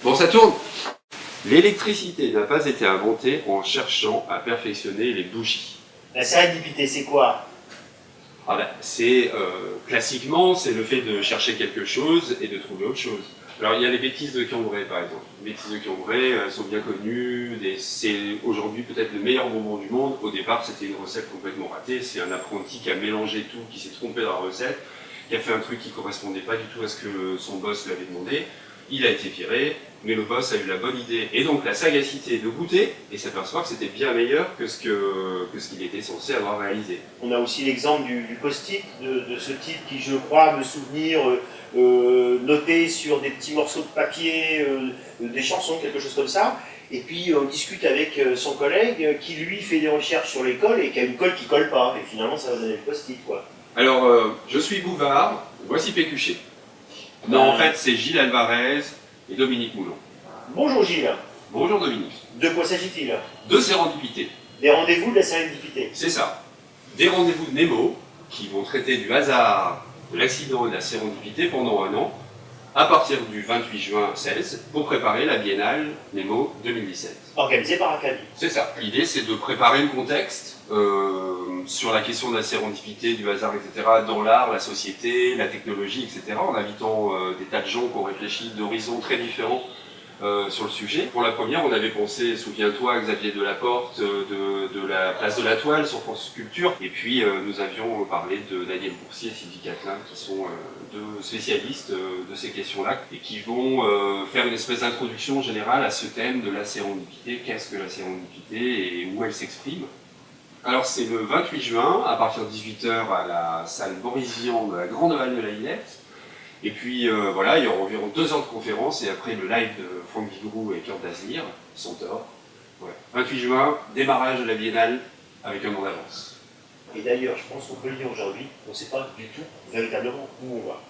Bon, ça tourne. L'électricité n'a pas été inventée en cherchant à perfectionner les bougies. La sérendipité, c'est quoi? Ah ben, classiquement, c'est le fait de chercher quelque chose et de trouver autre chose. Alors, il y a les bêtises de Cambrai, par exemple. Les bêtises de Cambrai sont bien connues. C'est aujourd'hui peut-être le meilleur bonbon du monde. Au départ, c'était une recette complètement ratée. C'est un apprenti qui a mélangé tout, qui s'est trompé dans la recette, qui a fait un truc qui ne correspondait pas du tout à ce que son boss lui avait demandé. Il a été viré, mais le boss a eu la bonne idée et donc la sagacité de goûter et s'apercevoir que c'était bien meilleur que ce qu'il était censé avoir réalisé. On a aussi l'exemple du post-it, de ce type qui, je crois, me souvenir, noté sur des petits morceaux de papier, des chansons, quelque chose comme ça. Et puis on discute avec son collègue qui, lui, fait des recherches sur les cols et qui a une colle qui colle pas. Et finalement, ça va donner le post-it, quoi. Alors, je suis Bouvard, voici Pécuchet. Non, en fait, c'est Gilles Alvarez et Dominique Moulon. Bonjour Gilles. Bonjour Dominique. De quoi s'agit-il? De sérendipité. Des rendez-vous de la sérendipité. C'est ça. Des rendez-vous de Nemo qui vont traiter du hasard, de l'accident et de la sérendipité pendant un an, à partir du 28 juin 16, pour préparer la Biennale Nemo 2017. Organisé par Acadie. C'est ça. L'idée, c'est de préparer le contexte sur la question de la sérendipité, du hasard, etc., dans l'art, la société, la technologie, etc., en invitant des tas de gens qui ont réfléchi d'horizons très différents sur le sujet. Pour la première, on avait pensé, souviens-toi, Xavier Delaporte, de la place de la Toile sur France Culture, et puis nous avions parlé de Daniel Boursier et Sylvie Catelin, qui sont deux spécialistes de ces questions-là, et qui vont faire une espèce d'introduction générale à ce thème de la sérendipité. Qu'est-ce que la sérendipité et où elle s'exprime? Alors c'est le 28 juin, à partir de 18 h à la salle Boris Vian de la Grande Halle de la Villette. Et puis voilà, il y aura environ 2 heures de conférence et après le live de Franck Vigroux et Kurt Dazir, Centaure. Ouais. 28 juin, démarrage de la Biennale avec un an d'avance. Et d'ailleurs, je pense qu'on peut le dire aujourd'hui, on ne sait pas du tout véritablement où on va.